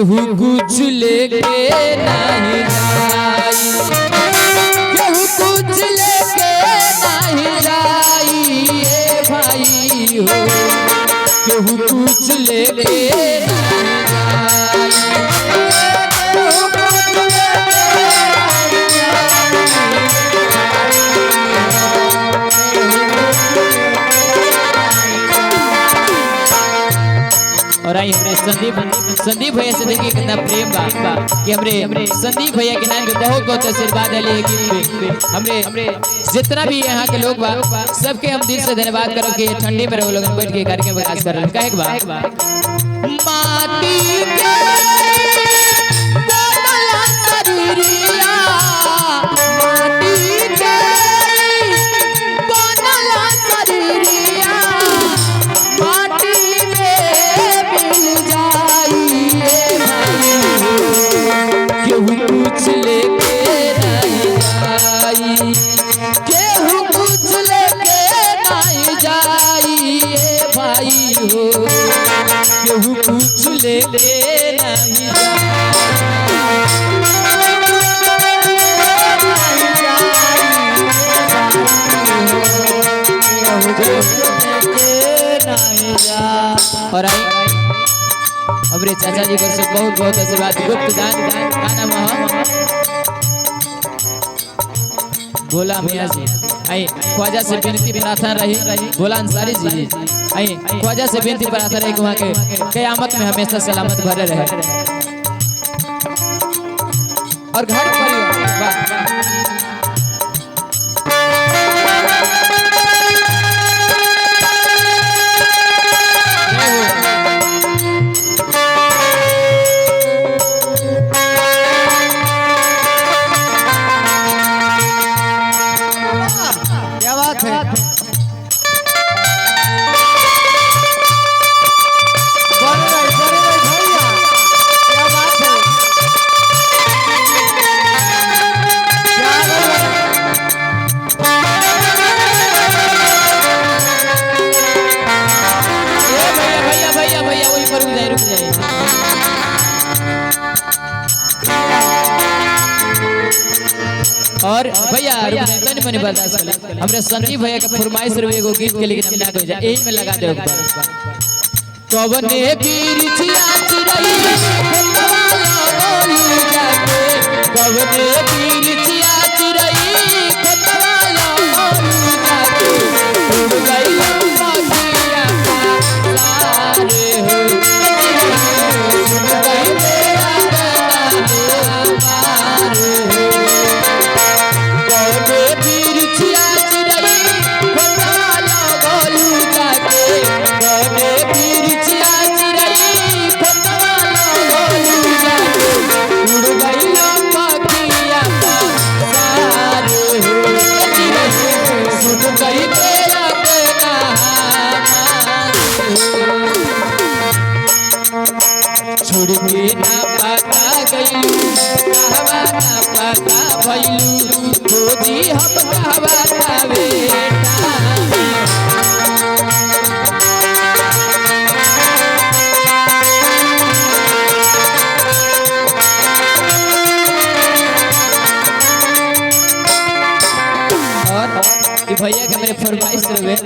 केहू कुछ लेके नहीं जाई, केहू कुछ लेके नहीं जाई ए भाई हो, केहू कुछ लेके नहीं जाई। और आई हमरे संदीप भैया से देखिए कितना प्रेम बा कि हमरे संदीप भैया के नाम पे बहुत बहुत आशीर्वाद है। लेकिन हमरे जितना भी यहाँ के लोग बा सबके हम दिल से धन्यवाद करब कि ठंडी में वो लोग बैठ के कार्यक्रम विकास कर रहे हैं। कहे बा माटी के बनला शरीरिया, माटी के बनला शरीरिया, माटी केहू कुछ लेके नहीं जाई, केहू कुछ लेके नहीं जाई ए भाई हो, केहू कुछ लेके नहीं जाई। और हमरे चाचा जी को से बहुत बहुत आशीर्वाद। गुप्त दान गाना महा भोला मियाँ जी आई ख्वाजा से विनती प्रार्थना रही, भोला अंसारी जी आई ख्वाजा से विनती प्रार्थना रही कि वहाँ के कयामत में हमेशा सलामत भरे रहे और घर परिवार। क्या बात है, भैया भैया वही पर रुक जाए और भैया तनी मनी बर्दाश्त कर। हमरे संदीप भैया के फरमाइश रहे एगो गीत के, लेकिन हम ना कह जाए एही में लगा दे कवने गिरचिया चिरई खेतवाला बोलू जाके, कवने गिरचिया चिरई खेतवाला बोलू जाके, उड़ गई लम्बाकिया सारे हो, उड़ गई मेरा मारे हो, कवने गिरचिया चिरई खेतवाला बोलू जाके, कवने गिरचिया चिरई खेतवाला बोलू जाके, उड़ गई लम्बाकिया सारे हो, सुन गई तेरा छोड़ के ना पता गईलू कहवा ना पता भइलू, खोजी हम कहवा था बेटा। और भैया के मेरे फरमाइश रहे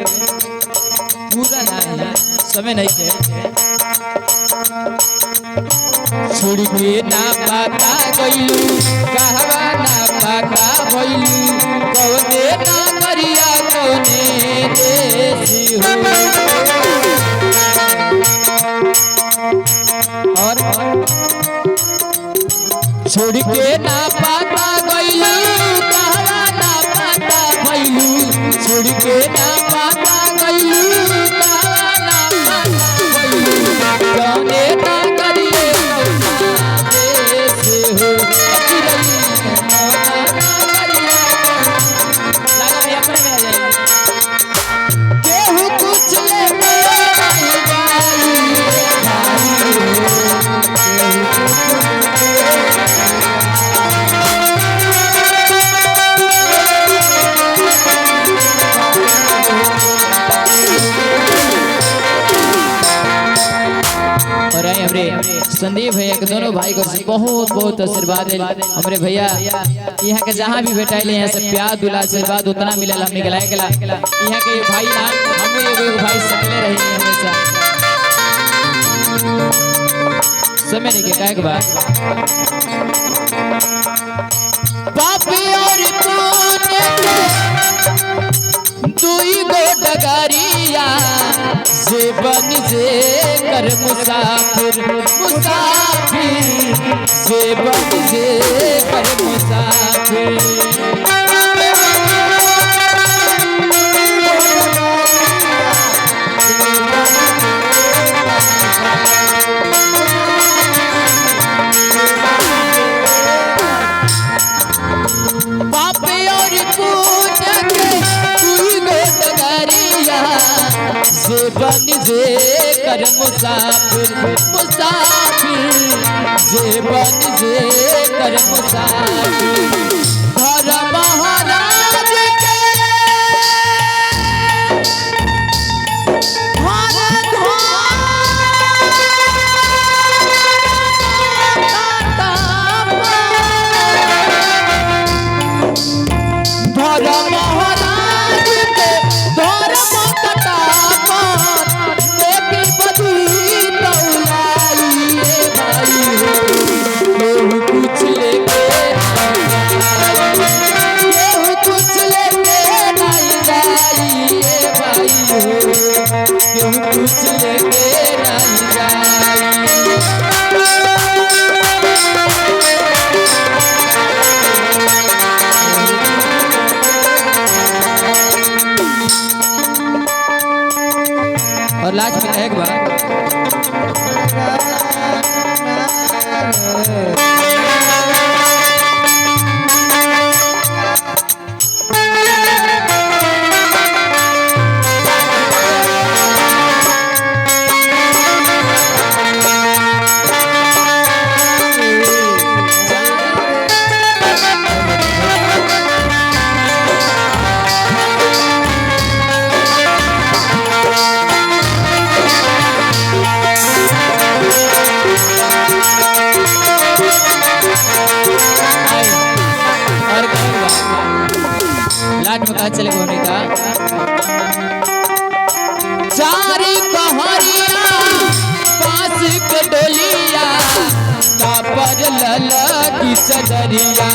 पूरा ना समय नहीं थे, छोड़ के ना पता गईलू कहवा ना पता भइलू, कौने ना करिया कौने देसी हो। और छोड़ के ना पता गईलू कहवा ना पता भइलू, छोड़ के ना पता गईलू कहवा ना पता भइलू, कौने ना करिए केहू कुछ लेके नहीं संदीप भैया के दोनों भाई को बहुत बहुत आशीर्वाद है हमारे भैया यहाँ के जहाँ भी बैठाइले यहाँ से प्यार दुला आशीर्वाद उतना मिलल हमने गलाए गला यहाँ के भाई ना हम एगो भाई सकले रही हमेशा समय नहीं के काहे के बात पापी और दुई गो डगरिया से बन जे कर मुसाफिर मुसाफिर से बन जे कर मुसाफिर से बन जे कर मुसाफिर मुसाफिर से बन जे कर मुसाफिर घर महाराज के कुछ लेके नहीं जाई और लास्ट में एक बार लाट में कहा चले होने का चारी कहरिया पास के डोलिया का पर लल की सदरिया